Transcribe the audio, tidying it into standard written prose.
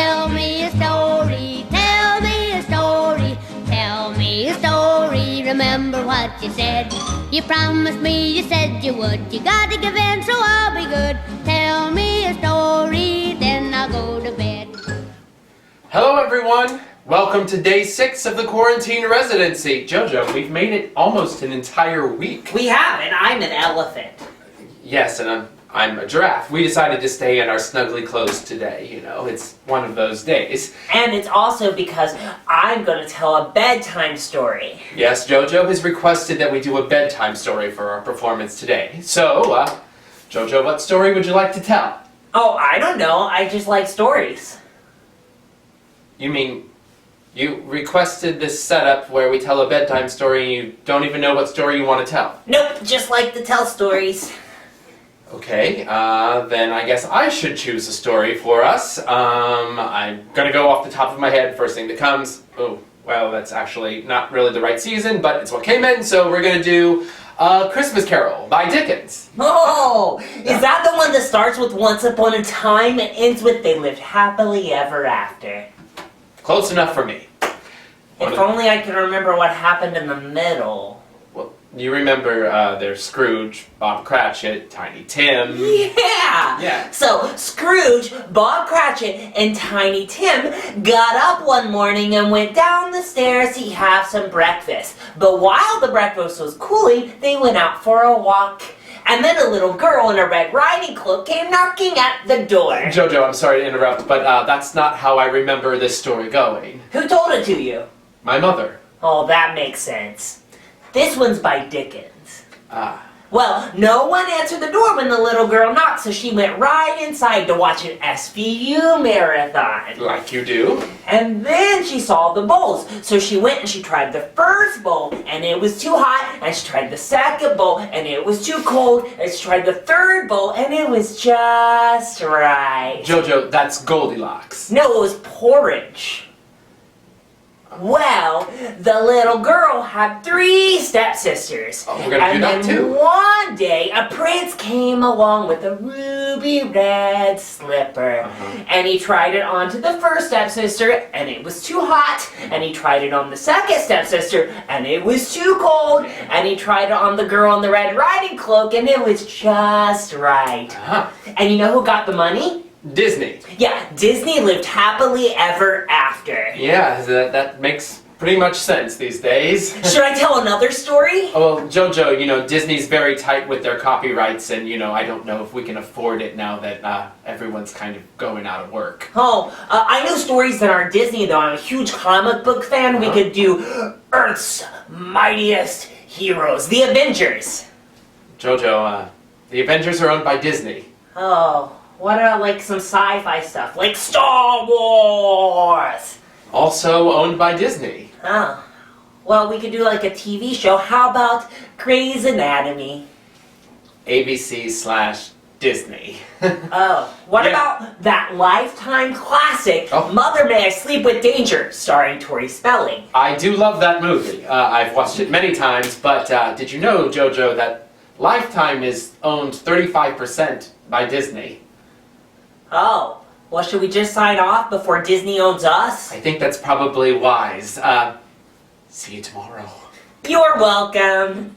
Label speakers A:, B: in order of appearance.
A: Tell me a story, tell me a story, tell me a story. Remember what you said. You promised me, you said you would. You gotta give in, so I'll be good. Tell me a story, then I'll go to bed.
B: Hello everyone! Welcome to day 6 of the quarantine residency. Jojo, we've made it almost an entire week.
C: We have, and I'm an elephant.
B: Yes, and I'm a giraffe. We decided to stay in our snugly clothes today, you know, it's one of those days.
C: And it's also because I'm going to tell a bedtime story.
B: Yes, Jojo has requested that we do a bedtime story for our performance today. So, Jojo, what story would you like to tell?
C: Oh, I don't know. I just like stories.
B: You mean, you requested this setup where we tell a bedtime story and you don't even know what story you want to tell?
C: Nope, just like to tell stories.
B: Okay, then I guess I should choose a story for us. I'm gonna go off the top of my head, first thing that comes. Oh, well, that's actually not really the right season, but it's what came in, so we're gonna do Christmas Carol by Dickens.
C: Oh, is that the one that starts with Once Upon a Time and ends with They Lived Happily Ever After?
B: Close enough for me.
C: If only I could remember what happened in the middle.
B: Well, you remember there's Scrooge, Bob Cratchit, Tiny Tim.
C: Yeah! So, Scrooge, Bob Cratchit, and Tiny Tim got up one morning and went down the stairs to have some breakfast. But while the breakfast was cooling, they went out for a walk. And then a little girl in a Red Riding Cloak came knocking at the door.
B: Jojo, I'm sorry to interrupt, but that's not how I remember this story going.
C: Who told it to you?
B: My mother.
C: Oh, that makes sense. This one's by Dickens.
B: Ah.
C: Well, no one answered the door when the little girl knocked, so she went right inside to watch an SVU marathon.
B: Like you do.
C: And then she saw the bowls, so she went and she tried the first bowl, and it was too hot, and she tried the second bowl, and it was too cold, and she tried the third bowl, and it was just right.
B: Jojo, that's Goldilocks.
C: No, it was porridge. Well, the little girl had 3 stepsisters.
B: Oh, we're gonna do that too.
C: And then one day, a prince came along with a ruby red slipper. And he tried it onto the first stepsister, and it was too hot. And he tried it on the second stepsister, and it was too cold. And he tried it on the girl in the Red Riding Cloak, and it was just right. And you know who got the money?
B: Disney.
C: Yeah, Disney lived happily ever after.
B: Yeah, that makes pretty much sense these days.
C: Should I tell another story?
B: Oh, well, Jojo, you know, Disney's very tight with their copyrights, and, you know, I don't know if we can afford it now that everyone's kind of going out of work.
C: Oh, I know stories that aren't Disney, though. I'm a huge comic book fan. We could do Earth's Mightiest Heroes, the Avengers.
B: Jojo, the Avengers are owned by Disney.
C: Oh, what about, like, some sci-fi stuff, like Star Wars?
B: Also owned by Disney.
C: Oh, well, we could do, like, a TV show. How about Grey's Anatomy?
B: ABC/Disney.
C: Oh, what about that Lifetime classic, Mother May I Sleep with Danger, starring Tori Spelling?
B: I do love that movie. I've watched it many times, but did you know, Jojo, that Lifetime is owned 35% by Disney?
C: Oh, well, should we just sign off before Disney owns us?
B: I think that's probably wise. See you tomorrow.
C: You're welcome.